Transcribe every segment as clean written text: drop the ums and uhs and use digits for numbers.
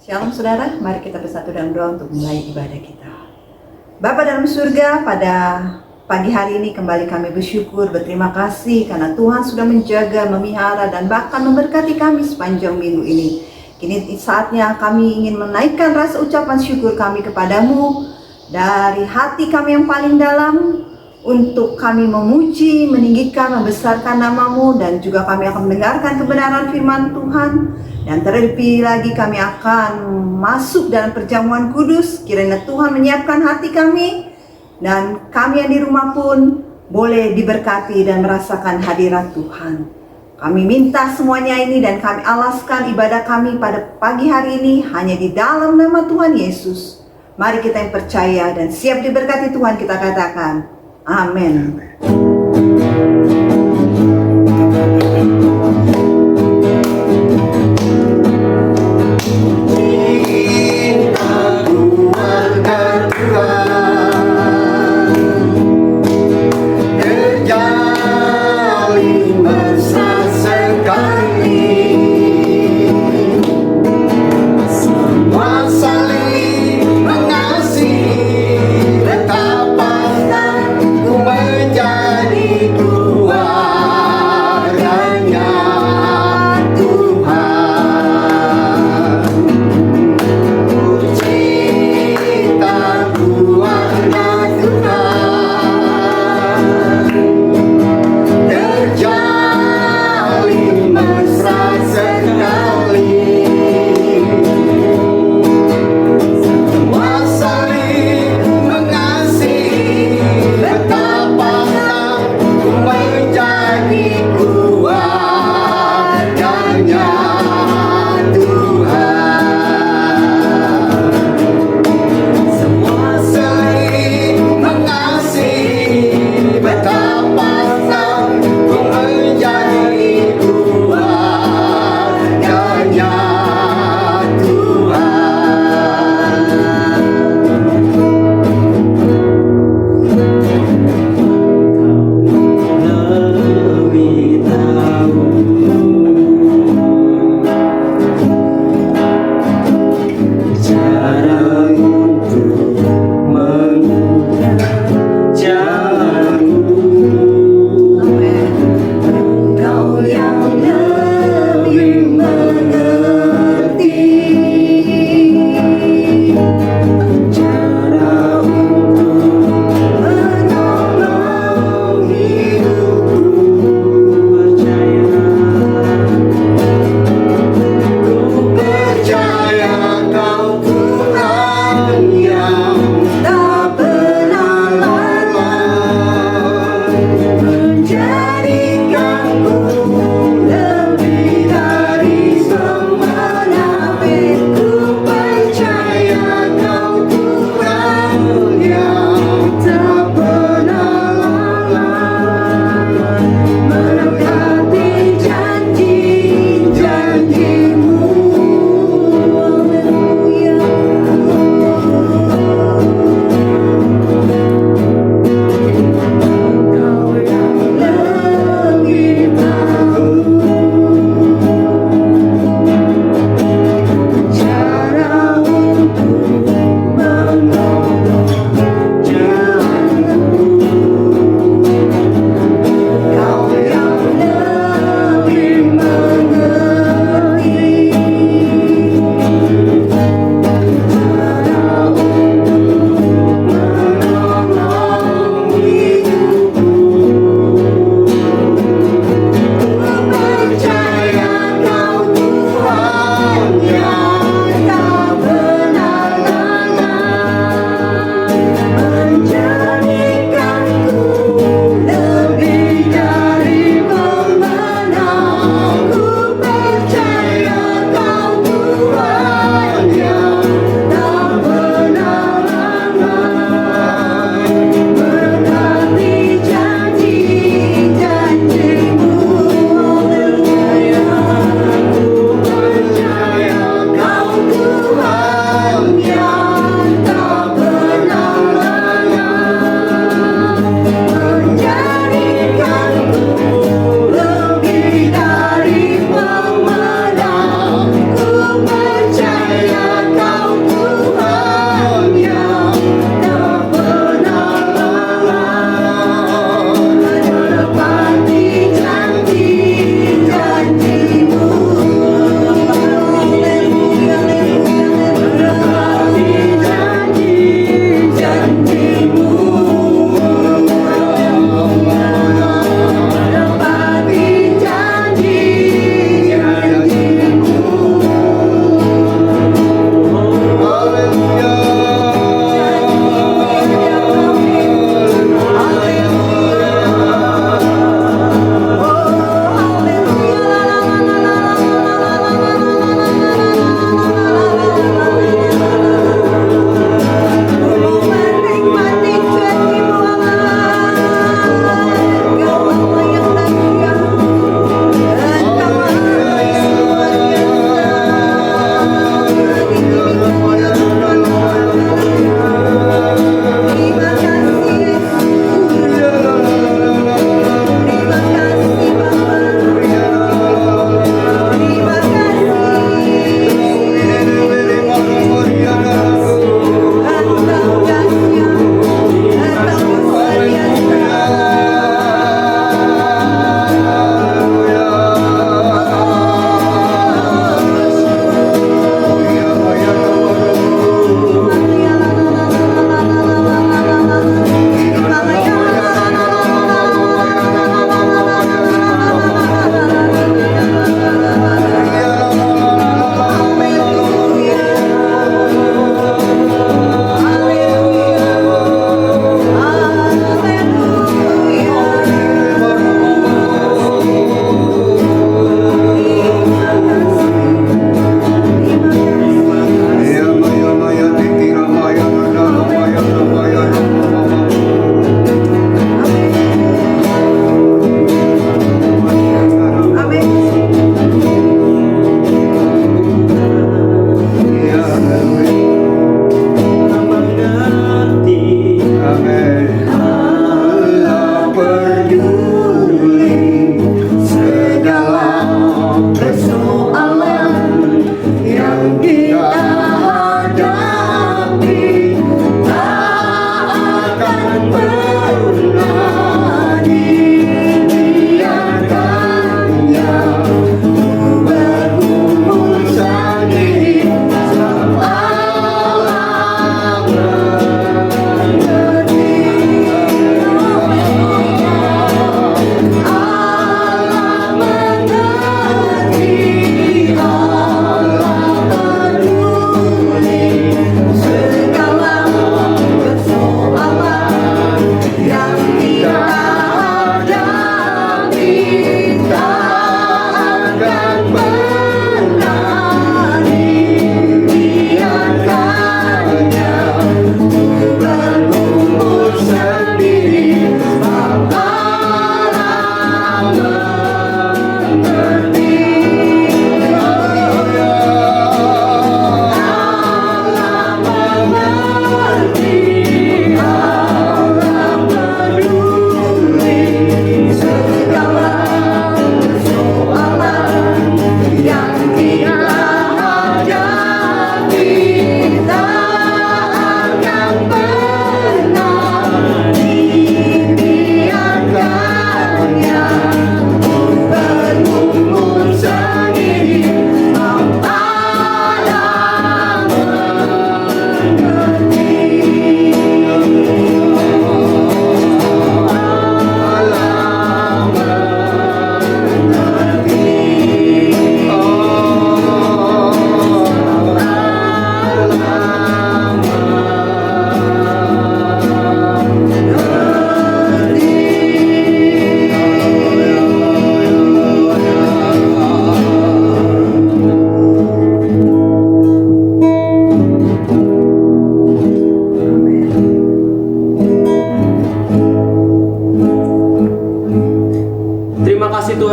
Shalom saudara, mari kita bersatu dalam doa untuk mulai ibadah kita. Bapa dalam surga, pada pagi hari ini kembali kami bersyukur, berterima kasih karena Tuhan sudah menjaga, memelihara, dan bahkan memberkati kami sepanjang minggu ini. Kini saatnya kami ingin menaikkan rasa ucapan syukur kami kepadamu dari hati kami yang paling dalam, untuk kami memuji, meninggikan, membesarkan namamu, dan juga kami akan mendengarkan kebenaran firman Tuhan. Dan terlebih lagi kami akan masuk dalam perjamuan kudus. Kiranya Tuhan menyiapkan hati kami, dan kami yang di rumah pun boleh diberkati dan merasakan hadirat Tuhan. Kami minta semuanya ini dan kami alaskan ibadah kami pada pagi hari ini hanya di dalam nama Tuhan Yesus. Mari kita yang percaya dan siap diberkati Tuhan, kita katakan amin. Betapa ku menjadi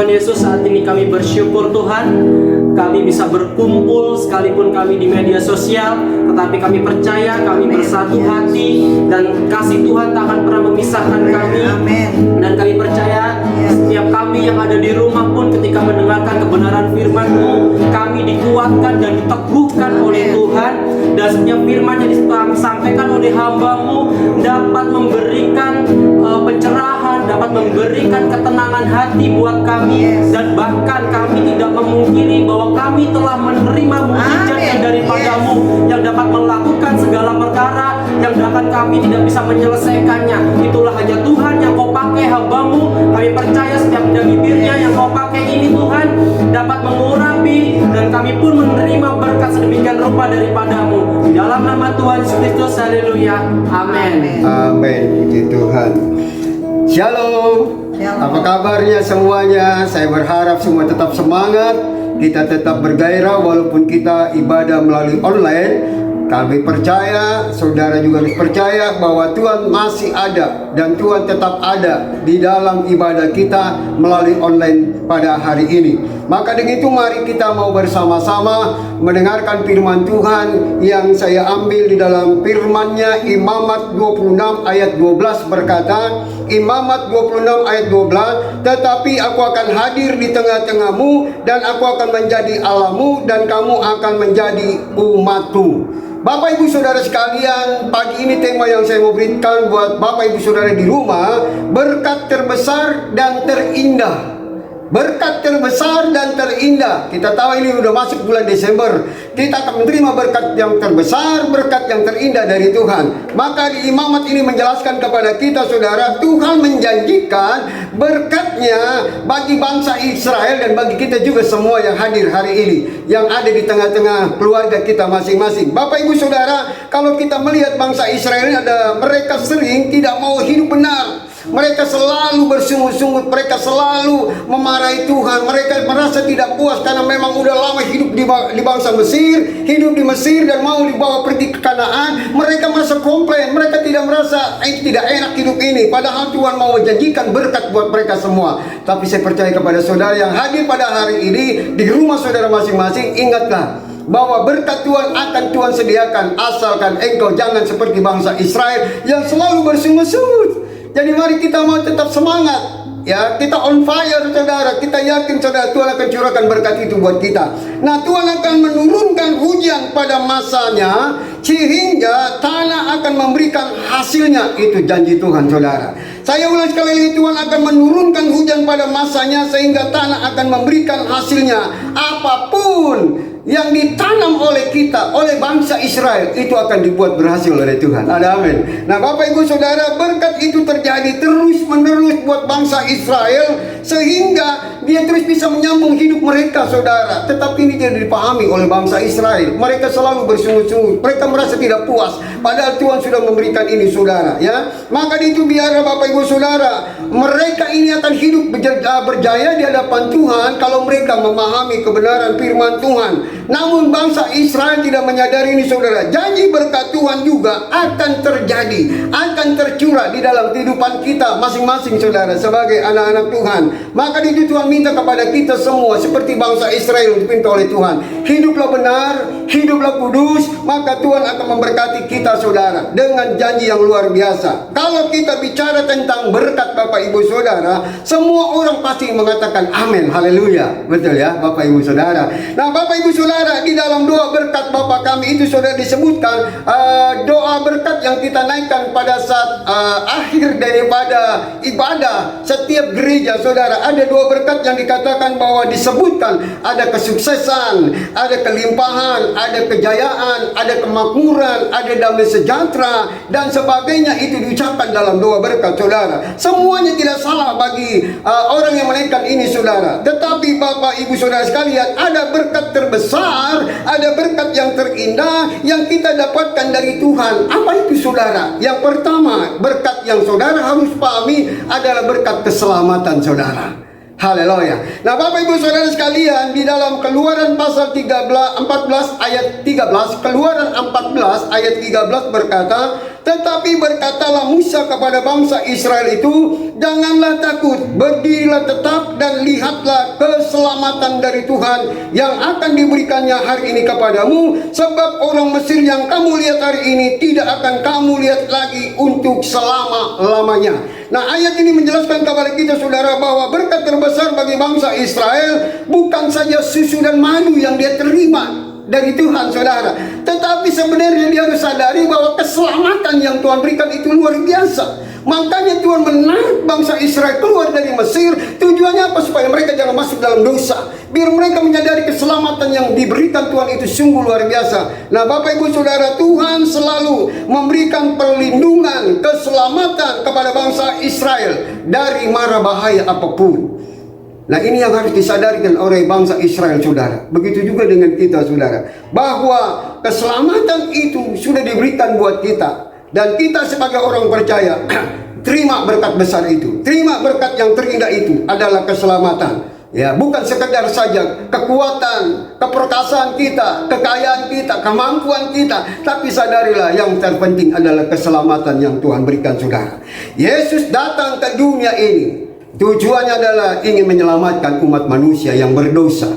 Tuhan Yesus, saat ini kami bersyukur Tuhan, kami bisa berkumpul sekalipun kami di media sosial, tetapi kami percaya kami bersatu hati dan kasih Tuhan tak akan pernah memisahkan kami. Dan kami percaya setiap kami yang ada di rumah pun ketika mendengarkan kebenaran firman-Mu, kami dikuatkan dan diteguhkan oleh Tuhan, dan setiap firman yang disampaikan oleh hamba-Mu dapat memberikan pencerahan, dapat memberikan ketenangan hati buat kami, dan bahkan kami tidak memungkiri bahwa kami telah menerima mukjizat yang daripada-Mu yang dapat melakukan segala perkara yang dapat kami tidak bisa menyelesaikannya. Itulah hanya Tuhan yang Kau pakai hamba-Mu. Kami percaya setiap bibirnya yang Kau pakai ini Tuhan dapat mengurapi, dan kami pun menerima berkat sedemikian rupa daripada-Mu. Di dalam nama Tuhan Yesus Kristus, haleluya, amin. Amin, puji Tuhan. Shalom. Apa kabarnya semuanya? Saya berharap semua tetap semangat, kita tetap bergairah walaupun kita ibadah melalui online. Kami percaya, saudara juga harus percaya bahwa Tuhan masih ada dan Tuhan tetap ada di dalam ibadah kita melalui online pada hari ini. Maka dengan itu mari kita mau bersama-sama mendengarkan firman Tuhan yang saya ambil di dalam firman-Nya. Imamat 26 ayat 12 berkata, Imamat 26 ayat 12, tetapi aku akan hadir di tengah-tengahmu dan aku akan menjadi Allahmu dan kamu akan menjadi umatku. Bapak Ibu Saudara sekalian, pagi ini tema yang saya mau berikan buat Bapak Ibu Saudara di rumah, berkat terbesar dan terindah. Berkat terbesar dan terindah. Kita tahu ini udah masuk bulan Desember, kita akan menerima berkat yang terbesar, berkat yang terindah dari Tuhan. Maka di Imamat ini menjelaskan kepada kita saudara, Tuhan menjanjikan berkatnya bagi bangsa Israel dan bagi kita juga semua yang hadir hari ini, yang ada di tengah-tengah keluarga kita masing-masing. Bapak Ibu Saudara, kalau kita melihat bangsa Israel ini, ada mereka sering tidak mau hidup benar. Mereka selalu bersungut-sungut, mereka selalu memarahi Tuhan. Mereka merasa tidak puas karena memang udah lama hidup di bangsa Mesir, hidup di Mesir dan mau dibawa pergi ke Kanaan. Mereka merasa komplain, mereka tidak merasa tidak enak hidup ini. Padahal Tuhan mau menjanjikan berkat buat mereka semua. Tapi saya percaya kepada saudara yang hadir pada hari ini di rumah saudara masing-masing, ingatlah bahwa berkat Tuhan akan Tuhan sediakan, asalkan engkau jangan seperti bangsa Israel yang selalu bersungut-sungut. Jadi mari kita mau tetap semangat, ya, kita on fire saudara. Kita yakin saudara Tuhan akan curahkan berkat itu buat kita. Nah, Tuhan akan menurunkan hujan pada masanya sehingga tanah akan memberikan hasilnya. Itu janji Tuhan saudara. Saya ulang sekali lagi, Tuhan akan menurunkan hujan pada masanya sehingga tanah akan memberikan hasilnya. Apapun yang ditanam oleh kita, oleh bangsa Israel, itu akan dibuat berhasil oleh Tuhan. Ada amin. Nah Bapak Ibu Saudara, berkat itu terjadi terus menerus buat bangsa Israel sehingga dia terus bisa menyambung hidup mereka saudara. Tetapi ini tidak dipahami oleh bangsa Israel. Mereka selalu bersungut-sungut, mereka merasa tidak puas, padahal Tuhan sudah memberikan ini saudara, ya. Maka itu biarlah Bapak Ibu Saudara, mereka ini akan hidup berjaya di hadapan Tuhan kalau mereka memahami kebenaran firman Tuhan. Namun bangsa Israel tidak menyadari ini saudara. Janji berkat Tuhan juga akan terjadi, akan tercurah di dalam kehidupan kita masing-masing saudara sebagai anak-anak Tuhan. Maka itu Tuhan minta kepada kita semua seperti bangsa Israel dipimpin oleh Tuhan. Hiduplah benar, hiduplah kudus, maka Tuhan akan memberkati kita saudara dengan janji yang luar biasa. Kalau kita bicara tentang berkat Bapak Ibu Saudara, semua orang pasti mengatakan amin, haleluya. Betul ya Bapak Ibu Saudara. Nah Bapak Ibu Saudara, di dalam doa berkat Bapa kami itu sudah disebutkan doa berkat yang kita naikkan pada saat akhir daripada ibadah setiap gereja saudara. Ada doa berkat yang dikatakan bahwa disebutkan ada kesuksesan, ada kelimpahan, ada kejayaan, ada kemakmuran, ada damai sejahtera dan sebagainya. Itu diucapkan dalam doa berkat saudara. Semuanya tidak salah bagi orang yang menaikkan ini saudara. Tetapi Bapak Ibu Saudara sekalian, ada berkat terbesar, ada berkat yang terindah yang kita dapatkan dari Tuhan. Apa itu saudara? Yang pertama, berkat yang saudara harus pahami adalah berkat keselamatan saudara. Haleluya. Nah Bapak Ibu Saudara sekalian, di dalam Keluaran pasal 14 ayat 13, Keluaran 14 ayat 13 berkata, Tetapi berkatalah Musa kepada bangsa Israel itu, janganlah takut, berdirilah tetap dan lihatlah keselamatan dari Tuhan yang akan diberikannya hari ini kepadamu. Sebab orang Mesir yang kamu lihat hari ini tidak akan kamu lihat lagi untuk selama-lamanya. Nah, ayat ini menjelaskan kepada kita saudara bahwa berkat terbesar bagi bangsa Israel bukan saja susu dan madu yang dia terima dari Tuhan saudara, tetapi sebenarnya dia harus sadari bahwa keselamatan yang Tuhan berikan itu luar biasa. Makanya Tuhan menarik bangsa Israel keluar dari Mesir. Tujuannya apa? Supaya mereka jangan masuk dalam dosa, biar mereka menyadari keselamatan yang diberikan Tuhan itu sungguh luar biasa. Nah Bapak Ibu Saudara, Tuhan selalu memberikan perlindungan, keselamatan kepada bangsa Israel dari mara bahaya apapun. Nah ini yang harus disadarkan oleh bangsa Israel saudara. Begitu juga dengan kita saudara, bahwa keselamatan itu sudah diberikan buat kita. Dan kita sebagai orang percaya terima berkat besar itu, terima berkat yang terindah itu adalah keselamatan. Ya, bukan sekedar saja kekuatan, keperkasaan kita, kekayaan kita, kemampuan kita, tapi sadarilah yang terpenting adalah keselamatan yang Tuhan berikan saudara. Yesus datang ke dunia ini tujuannya adalah ingin menyelamatkan umat manusia yang berdosa.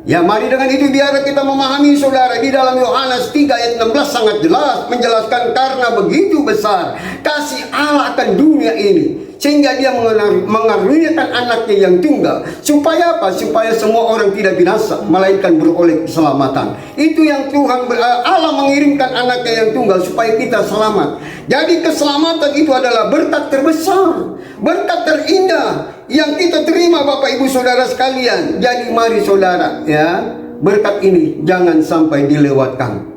Ya, mari dengan itu biar kita memahami saudara, di dalam Yohanes 3 ayat 16 sangat jelas menjelaskan karena begitu besar kasih Allah akan dunia ini sehingga dia mengaruniakan anaknya yang tunggal. Supaya apa? Supaya semua orang tidak binasa melainkan beroleh keselamatan. Itu yang Tuhan Allah mengirimkan anaknya yang tunggal supaya kita selamat. Jadi keselamatan itu adalah berkat terbesar, berkat terindah yang kita terima Bapak Ibu Saudara sekalian. Jadi mari saudara ya, berkat ini jangan sampai dilewatkan.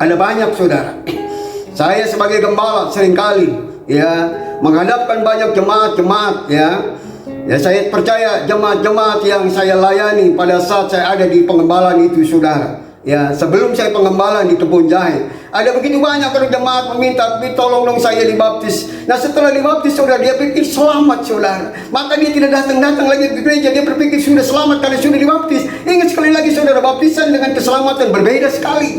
Ada banyak saudara, saya sebagai gembala seringkali ya menghadapkan banyak jemaat-jemaat ya. Ya saya percaya jemaat-jemaat yang saya layani pada saat saya ada di pengembalaan itu saudara. Ya, sebelum saya pengembalaan di Kebun Jahe, ada begitu banyak orang jemaat meminta, tolong dong saya dibaptis. Nah setelah dibaptis saudara, dia pikir selamat saudara. Maka dia tidak datang-datang lagi ke gereja, dia berpikir sudah selamat karena sudah dibaptis. Ingat sekali lagi saudara, baptisan dengan keselamatan berbeda sekali.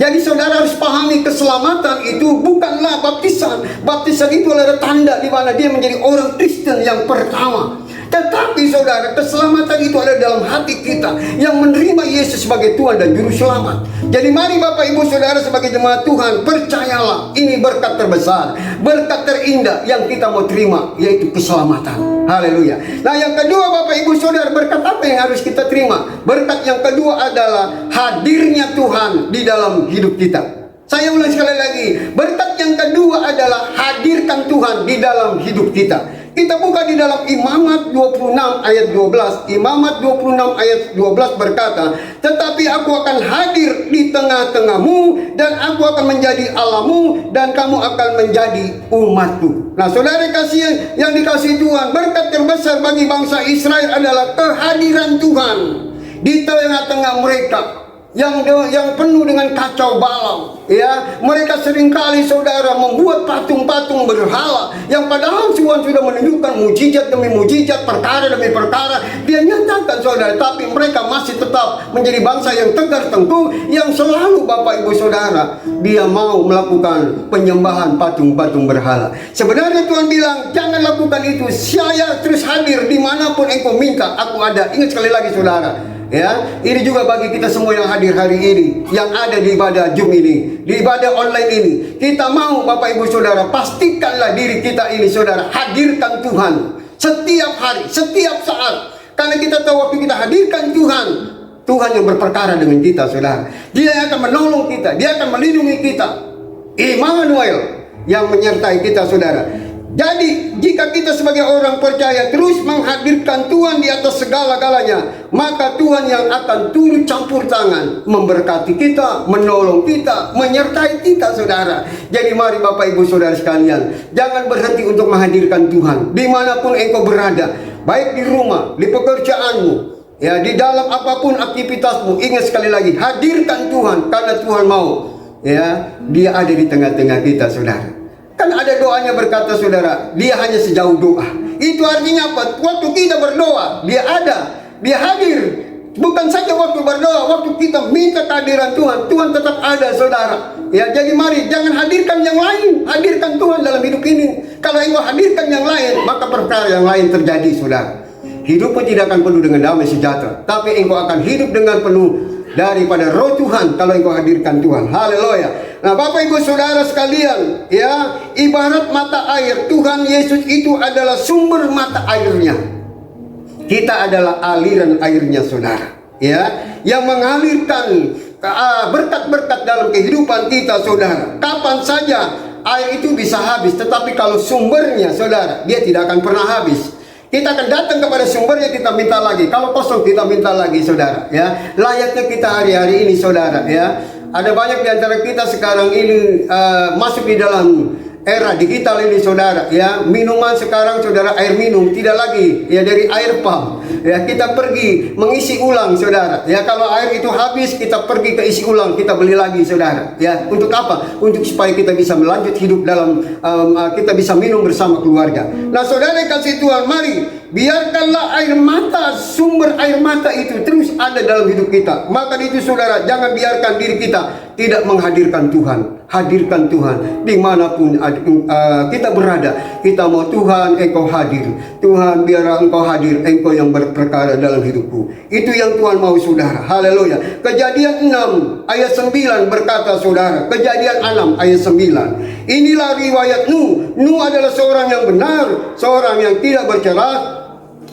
Jadi saudara harus pahami keselamatan itu bukanlah baptisan. Baptisan itu adalah tanda di mana dia menjadi orang Kristen yang pertama. Tetapi saudara, keselamatan itu ada dalam hati kita yang menerima Yesus sebagai Tuhan dan Juru Selamat. Jadi mari Bapak Ibu Saudara sebagai jemaat Tuhan, percayalah ini berkat terbesar, berkat terindah yang kita mau terima, yaitu keselamatan. Haleluya. Nah yang kedua Bapak Ibu Saudara, berkat apa yang harus kita terima? Berkat yang kedua adalah hadirnya Tuhan di dalam hidup kita. Saya ulang sekali lagi, berkat yang kedua adalah hadirkan Tuhan di dalam hidup kita. Kita buka di dalam Imamat 26 ayat 12. Imamat 26 ayat 12 berkata, tetapi aku akan hadir di tengah-tengahmu dan aku akan menjadi Allahmu dan kamu akan menjadi umatku. Nah saudara kasih yang dikasihi Tuhan, berkat terbesar bagi bangsa Israel adalah kehadiran Tuhan di tengah-tengah mereka yang penuh dengan kacau balau ya. Mereka seringkali saudara membuat patung-patung berhala yang padahal Tuhan sudah menunjukkan mujizat demi mujizat, perkara demi perkara dia nyatakan saudara, tapi mereka masih tetap menjadi bangsa yang tegar tengkuk, yang selalu Bapak Ibu Saudara dia mau melakukan penyembahan patung-patung berhala. Sebenarnya Tuhan bilang jangan lakukan itu, saya terus hadir dimanapun engkau minta, aku ada. Ingat sekali lagi saudara ya, ini juga bagi kita semua yang hadir hari ini, yang ada di ibadah Zoom ini, di ibadah online ini. Kita mau Bapak Ibu Saudara, pastikanlah diri kita ini saudara, hadirkan Tuhan setiap hari, setiap saat. Karena kita tahu waktu kita hadirkan Tuhan, Tuhan yang berperkara dengan kita saudara. Dia yang akan menolong kita, dia akan melindungi kita. Immanuel yang menyertai kita saudara. Jadi jika kita sebagai orang percaya terus menghadirkan Tuhan di atas segala-galanya, maka Tuhan yang akan turut campur tangan, memberkati kita, menolong kita, menyertai kita saudara. Jadi mari Bapak Ibu Saudara sekalian, jangan berhenti untuk menghadirkan Tuhan dimanapun engkau berada, baik di rumah, di pekerjaanmu ya, di dalam apapun aktivitasmu. Ingat sekali lagi, hadirkan Tuhan karena Tuhan mau ya, dia ada di tengah-tengah kita saudara. Kan ada doanya berkata saudara, dia hanya sejauh doa. Itu artinya apa? Waktu kita berdoa, dia ada, dia hadir. Bukan saja waktu berdoa, waktu kita minta kehadiran Tuhan, Tuhan tetap ada saudara Ya, jadi mari jangan hadirkan yang lain, hadirkan Tuhan dalam hidup ini. Kalau engkau hadirkan yang lain, maka perkara yang lain terjadi, saudara. Hidupmu tidak akan penuh dengan damai sejahtera, tapi engkau akan hidup dengan penuh daripada roh Tuhan kalau engkau hadirkan Tuhan. Haleluya. Nah, Bapak Ibu Saudara sekalian, ya, ibarat mata air, Tuhan Yesus itu adalah sumber mata airnya. Kita adalah aliran airnya, saudara, ya, yang mengalirkan berkat-berkat dalam kehidupan kita, saudara. Kapan saja air itu bisa habis, tetapi kalau sumbernya, saudara, dia tidak akan pernah habis. Kita akan datang kepada sumbernya, kita minta lagi. Kalau kosong, kita minta lagi, saudara. Ya, layaknya kita hari-hari ini, saudara. Ya, ada banyak di antara kita sekarang ini masuk di dalam era digital ini, saudara. Ya, minuman sekarang, saudara, air minum tidak lagi ya dari air pump. Ya, kita pergi mengisi ulang, saudara. Ya, kalau air itu habis, kita pergi ke isi ulang, kita beli lagi, saudara. Ya, untuk apa? Untuk supaya kita bisa melanjut hidup dalam kita bisa minum bersama keluarga. Nah, saudara kasih Tuhan, mari biarkanlah air mata, sumber air mata itu terus ada dalam hidup kita. Maka itu, saudara, jangan biarkan diri kita tidak menghadirkan Tuhan. Hadirkan Tuhan dimanapun kita berada. Kita mau Tuhan, engkau hadir. Tuhan, biarlah engkau hadir, engkau yang berperkara dalam hidupku. Itu yang Tuhan mau, saudara. Haleluya. Kejadian 6 ayat 9 berkata, saudara, Kejadian 6 ayat 9, inilah riwayat Nuh. Nuh adalah seorang yang benar, seorang yang tidak bercela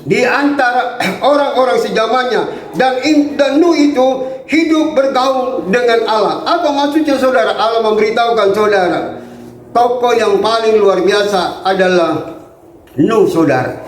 di antara orang-orang sejamannya, dan Nuh itu hidup bergaul dengan Allah. Apa maksudnya, saudara? Allah memberitahukan, saudara, tokoh yang paling luar biasa adalah Nuh, saudara.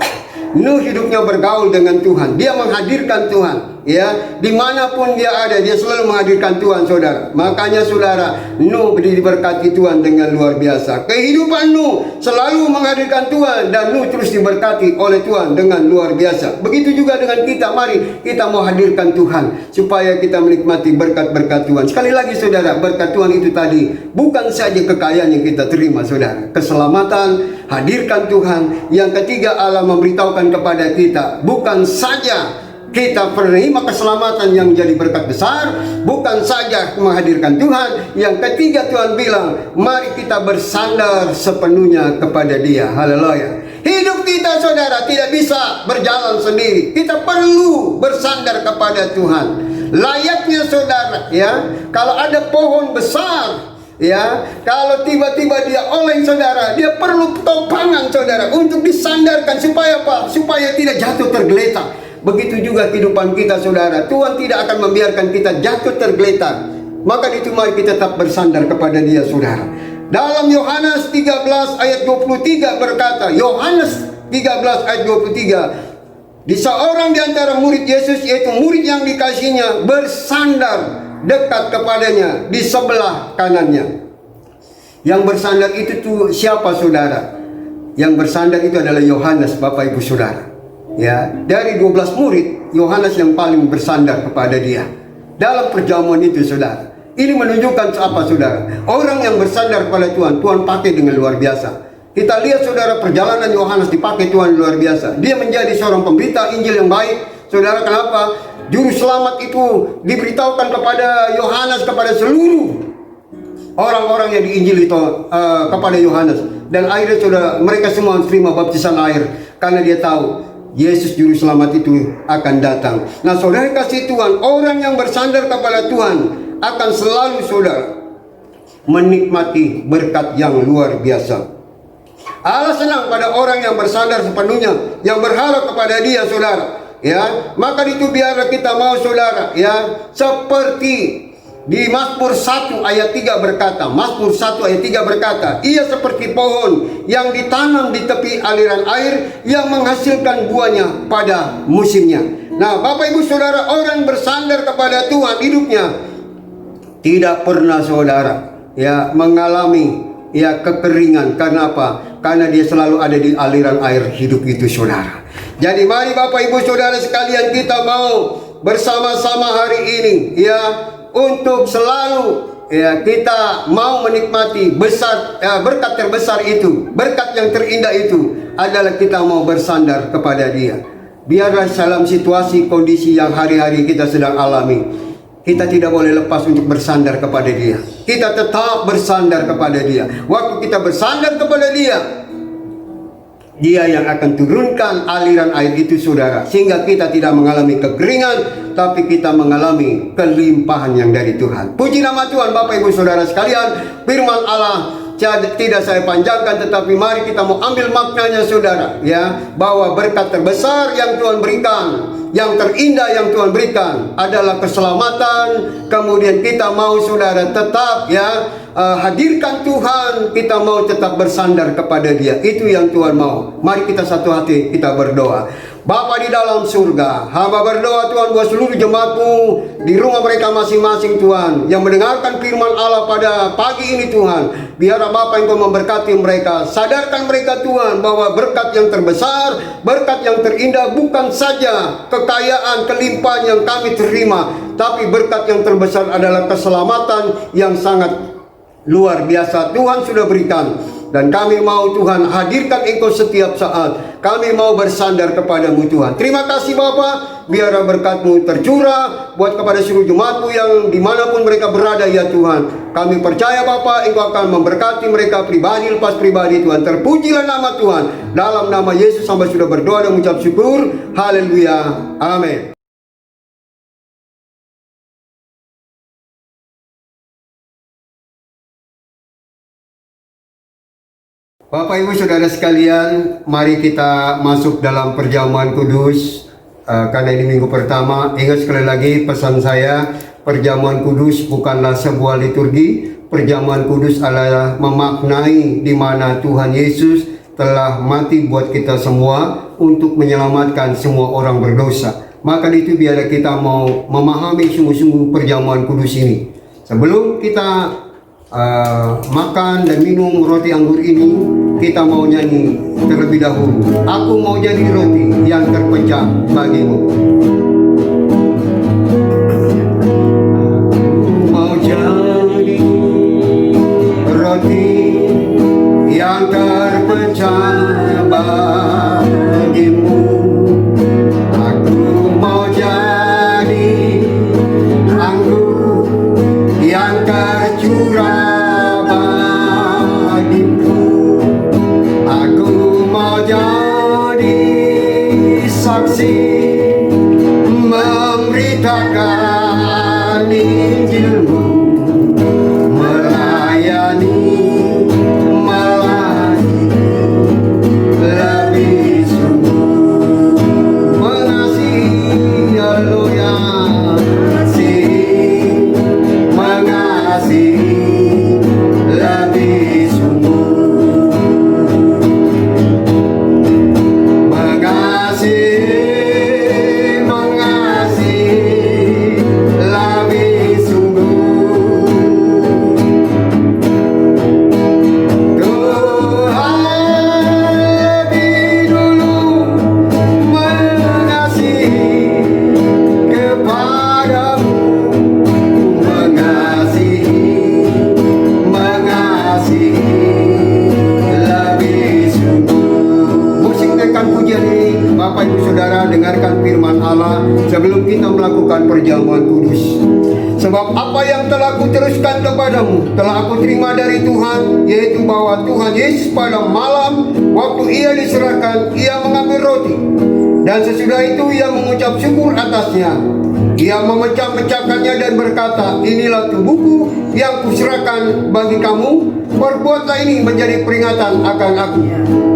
Nuh hidupnya bergaul dengan Tuhan. Dia menghadirkan Tuhan. Ya, dimanapun dia ada, dia selalu menghadirkan Tuhan, saudara. Makanya, saudara, Nuh diberkati Tuhan dengan luar biasa. Kehidupan Nuh selalu menghadirkan Tuhan, dan Nuh terus diberkati oleh Tuhan dengan luar biasa. Begitu juga dengan kita. Mari kita mau hadirkan Tuhan supaya kita menikmati berkat-berkat Tuhan. Sekali lagi, saudara, berkat Tuhan itu tadi bukan saja kekayaan yang kita terima, saudara. Keselamatan, hadirkan Tuhan. Yang ketiga, Allah memberitahukan kepada kita, bukan saja kita menerima keselamatan yang menjadi berkat besar, bukan saja menghadirkan Tuhan. Yang ketiga, Tuhan bilang, mari kita bersandar sepenuhnya kepada Dia. Haleluya. Hidup kita, saudara, tidak bisa berjalan sendiri. Kita perlu bersandar kepada Tuhan. Layaknya, saudara, ya, kalau ada pohon besar, ya, kalau tiba-tiba dia oleng, saudara, dia perlu topangan, saudara, untuk disandarkan supaya apa? Supaya tidak jatuh tergeletak. Begitu juga kehidupan kita, saudara. Tuhan tidak akan membiarkan kita jatuh tergeletak. Maka itu mari kita tetap bersandar kepada Dia, saudara. Dalam Yohanes 13 ayat 23 berkata, Yohanes 13 ayat 23, di seorang di antara murid Yesus, yaitu murid yang dikasihnya, bersandar dekat kepadanya di sebelah kanannya. Yang bersandar itu tuh siapa, saudara? Yang bersandar itu adalah Yohanes, Bapak Ibu Saudara. Ya, dari 12 murid, Yohanes yang paling bersandar kepada Dia dalam perjamuan itu, saudara. Ini menunjukkan apa, saudara? Orang yang bersandar kepada Tuhan, Tuhan pakai dengan luar biasa. Kita lihat, saudara, perjalanan Yohanes dipakai Tuhan luar biasa. Dia menjadi seorang pemberita Injil yang baik, saudara. Kenapa? Juru selamat itu diberitahukan kepada Yohanes, kepada seluruh orang-orang yang diinjil itu kepada Yohanes. Dan akhirnya, saudara, mereka semua terima baptisan air karena dia tahu Yesus Juru Selamat itu akan datang. Nah, saudara kasih Tuhan, orang yang bersandar kepada Tuhan akan selalu, saudara, menikmati berkat yang luar biasa. Allah senang pada orang yang bersandar sepenuhnya, yang berharap kepada Dia, saudara. Ya, maka itu biarlah kita mau, saudara, ya, seperti di Mazmur 1 ayat 3 berkata, Mazmur 1 ayat 3 berkata, ia seperti pohon yang ditanam di tepi aliran air, yang menghasilkan buahnya pada musimnya. Nah, Bapak Ibu Saudara, orang bersandar kepada Tuhan, hidupnya tidak pernah, saudara, ya, mengalami, ya, kekeringan. Karena apa? Karena dia selalu ada di aliran air hidup itu, saudara. Jadi mari Bapak Ibu Saudara sekalian, kita mau bersama-sama hari ini, ya, untuk selalu, ya, kita mau menikmati berkat terbesar itu, berkat yang terindah itu adalah kita mau bersandar kepada Dia. Biarlah dalam situasi kondisi yang hari-hari kita sedang alami, kita tidak boleh lepas untuk bersandar kepada Dia. Kita tetap bersandar kepada Dia. Waktu kita bersandar kepada Dia, Dia yang akan turunkan aliran air itu, saudara, sehingga kita tidak mengalami kekeringan, tapi kita mengalami kelimpahan yang dari Tuhan. Puji nama Tuhan. Bapak Ibu Saudara sekalian, firman Allah tidak saya panjangkan, tetapi mari kita mau ambil maknanya, saudara, ya, bahwa berkat terbesar yang Tuhan berikan, yang terindah yang Tuhan berikan adalah keselamatan. Kemudian kita mau, saudara, tetap, ya, hadirkan Tuhan, kita mau tetap bersandar kepada Dia. Itu yang Tuhan mau. Mari kita satu hati, kita berdoa. Bapa di dalam surga, hamba berdoa Tuhan buat seluruh jemaat-Mu di rumah mereka masing-masing, Tuhan, yang mendengarkan firman Allah pada pagi ini, Tuhan. Biar Bapa Engkau memberkati mereka. Sadarkan mereka, Tuhan, bahwa berkat yang terbesar, berkat yang terindah bukan saja kekayaan, kelimpahan yang kami terima, tapi berkat yang terbesar adalah keselamatan yang sangat luar biasa Tuhan sudah berikan. Dan kami mau, Tuhan, hadirkan Engkau setiap saat. Kami mau bersandar kepadamu, Tuhan. Terima kasih Bapa. Biar berkat-Mu tercurah buat kepada seluruh jemaat-Mu yang dimanapun mereka berada, ya Tuhan. Kami percaya Bapa, Engkau akan memberkati mereka pribadi lepas pribadi, Tuhan. Terpujilah nama Tuhan. Dalam nama Yesus hamba sudah berdoa dan mengucap syukur. Haleluya. Amin. Bapak Ibu Saudara sekalian, mari kita masuk dalam perjamuan kudus. Karena ini minggu pertama, ingat sekali lagi pesan saya, perjamuan kudus bukanlah sebuah liturgi. Perjamuan kudus adalah memaknai di mana Tuhan Yesus telah mati buat kita semua untuk menyelamatkan semua orang berdosa. Maka itu biar kita mau memahami sungguh-sungguh perjamuan kudus ini. Sebelum kita makan dan minum roti anggur ini, kita mau nyanyi terlebih dahulu. Aku mau jadi roti yang terpecah bagimu. Aku mau jadi roti yang terpecah bagimu. Aku mau jadi anggur yang tercurah. Saksi memberitakan Injil-Mu, melayani lebih sungguh, mengasihi, haleluya, mengasihi lebih sungguh, mengasihi sebelum kita melakukan perjamuan kudus. Sebab apa yang telah kuteruskan kepadamu telah aku terima dari Tuhan, yaitu bahwa Tuhan Yesus pada malam waktu Ia diserahkan, Ia mengambil roti, dan sesudah itu Ia mengucap syukur atasnya. Ia memecah-mecahkannya dan berkata, inilah tubuhku yang kuserahkan bagi kamu. Perbuatlah ini menjadi peringatan akan aku.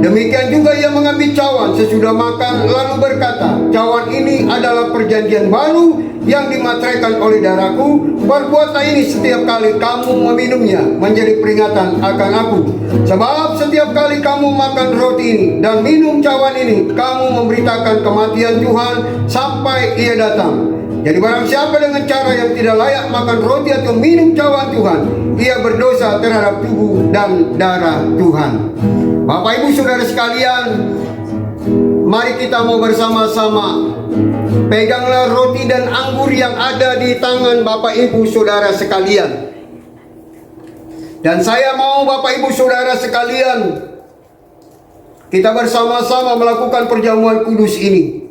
Demikian juga Ia mengambil cawan sesudah makan, lalu berkata, cawan ini adalah perjanjian baru yang dimateraikan oleh darahku. Perbuatlah ini setiap kali kamu meminumnya menjadi peringatan akan aku. Sebab setiap kali kamu makan roti ini dan minum cawan ini, kamu memberitakan kematian Tuhan sampai Ia datang. Jadi barang siapa dengan cara yang tidak layak makan roti atau minum cawan Tuhan, ia berdosa terhadap tubuh dan darah Tuhan. Bapak Ibu Saudara sekalian, mari kita mau bersama-sama peganglah roti dan anggur yang ada di tangan Bapak Ibu Saudara sekalian. Dan saya mau Bapak Ibu Saudara sekalian, kita kita bersama-sama melakukan perjamuan kudus ini.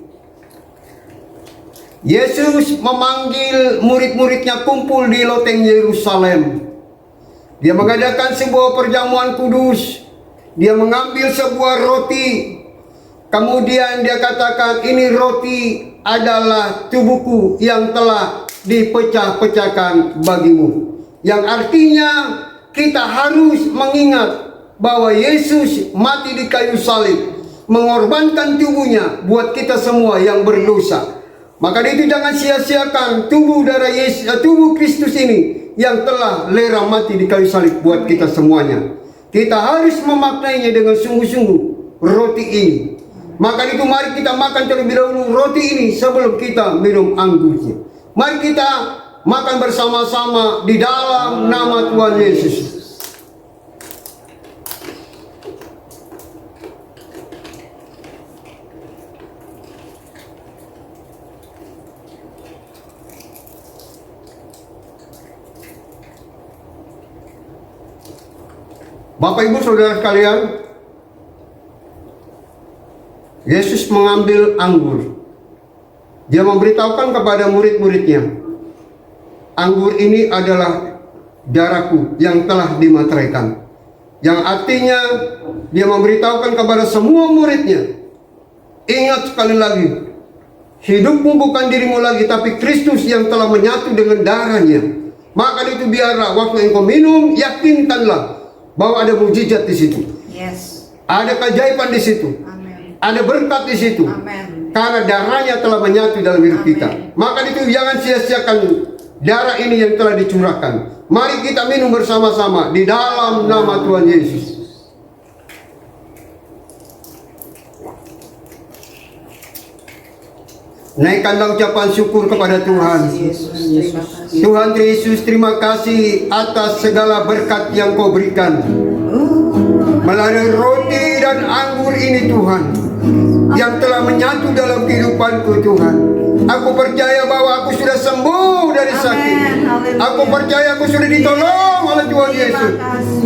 Yesus memanggil murid-muridnya kumpul di loteng Yerusalem. Dia mengadakan sebuah perjamuan kudus. Dia mengambil sebuah roti. Kemudian dia katakan, ini roti adalah tubuhku yang telah dipecah-pecahkan bagimu. Yang artinya kita harus mengingat bahwa Yesus mati di kayu salib, mengorbankan tubuhnya buat kita semua yang berdosa. Maka itu jangan sia-siakan tubuh darah Yesus, tubuh Kristus ini yang telah rela mati di kayu salib buat kita semuanya. Kita harus memaknainya dengan sungguh-sungguh roti ini. Maka itu mari kita makan terlebih dahulu roti ini sebelum kita minum anggurnya. Mari kita makan bersama-sama di dalam nama Tuhan Yesus. Bapak Ibu Saudara sekalian, Yesus mengambil anggur. Dia memberitahukan kepada murid-muridnya, anggur ini adalah darahku yang telah dimateraikan. Yang artinya dia memberitahukan kepada semua muridnya, ingat sekali lagi, hidupmu bukan dirimu lagi, tapi Kristus yang telah menyatu dengan darahnya. Maka itu biarlah waktu engkau minum, yakinkanlah bahwa ada mujizat di situ. Yes. Ada keajaiban di situ. Amen. Ada berkat di situ. Amen. Karena darahnya telah menyatu dalam hidup kita. Maka itu jangan sia-siakan darah ini yang telah dicurahkan. Mari kita minum bersama-sama di dalam nama Tuhan Yesus. Naikkanlah ucapan syukur kepada Tuhan. Tuhan Yesus, terima kasih atas segala berkat yang Kau berikan melalui roti dan anggur ini Tuhan, yang telah menyatu dalam kehidupanku Tuhan. Aku percaya bahwa aku sudah sembuh dari sakit. Aku percaya aku sudah ditolong oleh Tuhan Yesus.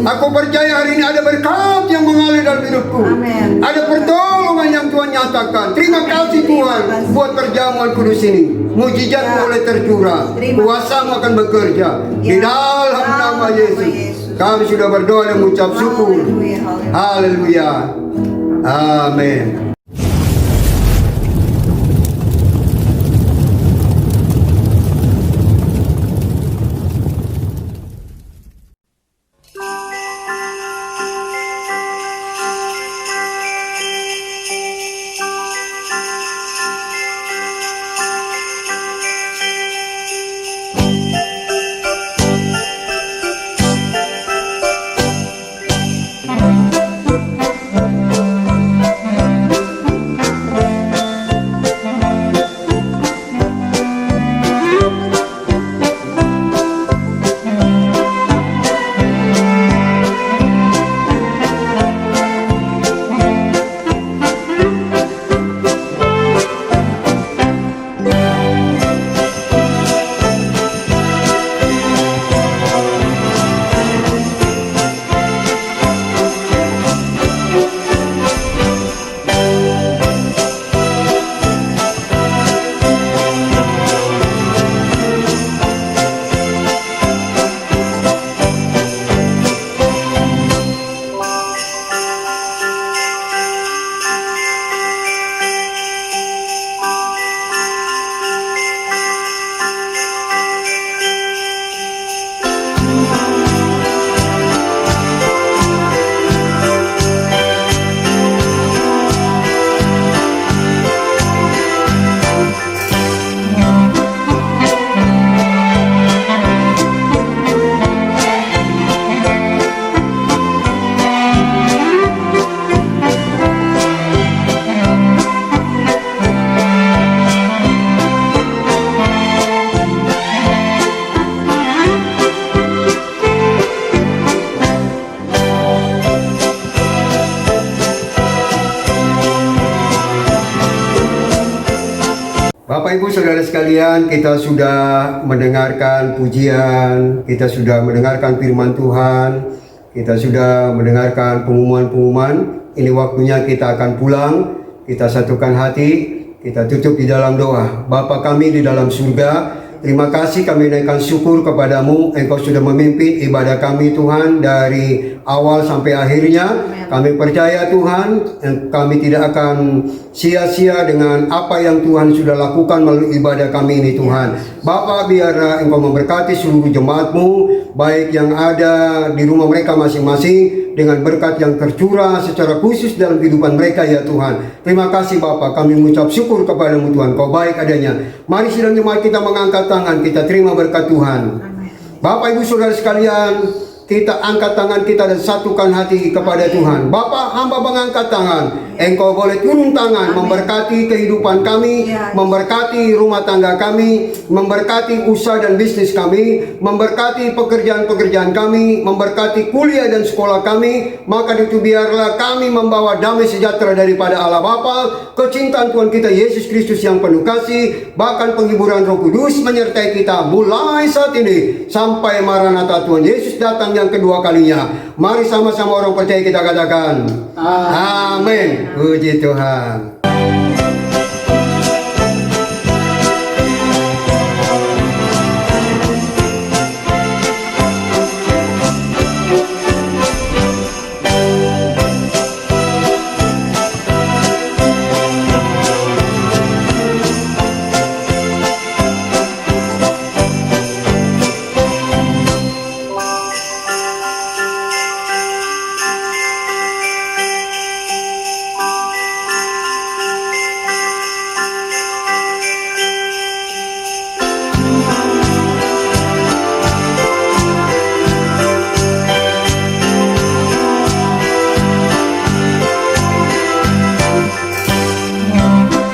Aku percaya hari ini ada berkat yang mengalir dalam hidupku. Ada pertolongan yang Tuhan nyatakan. Terima kasih Tuhan buat perjamuan kudus ini. Mujizat boleh tercurah, kuasa akan bekerja di dalam nama Yesus. Kami sudah berdoa dan mengucap syukur. Haleluya. Amin. Bapak Ibu Saudara sekalian, kita sudah mendengarkan pujian, kita sudah mendengarkan firman Tuhan, kita sudah mendengarkan pengumuman-pengumuman. Ini waktunya kita akan pulang, kita satukan hati, Kita tutup di dalam doa. Bapa kami di dalam surga, terima kasih kami naikkan syukur kepadamu. Engkau sudah memimpin ibadah kami Tuhan dari awal sampai akhirnya. Kami percaya Tuhan, kami tidak akan sia-sia dengan apa yang Tuhan sudah lakukan melalui ibadah kami ini Tuhan. Bapa, biarlah Engkau memberkati seluruh jemaat-Mu, baik yang ada di rumah mereka masing-masing, dengan berkat yang tercurah secara khusus dalam kehidupan mereka ya Tuhan. Terima kasih Bapa, kami mengucap syukur kepadamu Tuhan, Kau baik adanya. Mari sidang jemaat kita mengangkat tangan, kita terima berkat Tuhan. Bapak Ibu Saudara sekalian, kita angkat tangan kita dan satukan hati kepada Tuhan. Bapa, hamba mengangkat tangan. Engkau boleh turun tangan, memberkati kehidupan kami, memberkati rumah tangga kami, memberkati usaha dan bisnis kami, memberkati pekerjaan-pekerjaan kami, memberkati kuliah dan sekolah kami. Maka itu biarlah kami membawa damai sejahtera daripada Allah Bapa, kecintaan Tuhan kita Yesus Kristus yang penuh kasih, bahkan penghiburan Roh Kudus menyertai kita mulai saat ini sampai Maranatha Tuhan Yesus datang yang kedua kalinya. Mari sama-sama orang percaya kita katakan amin. Puji Tuhan.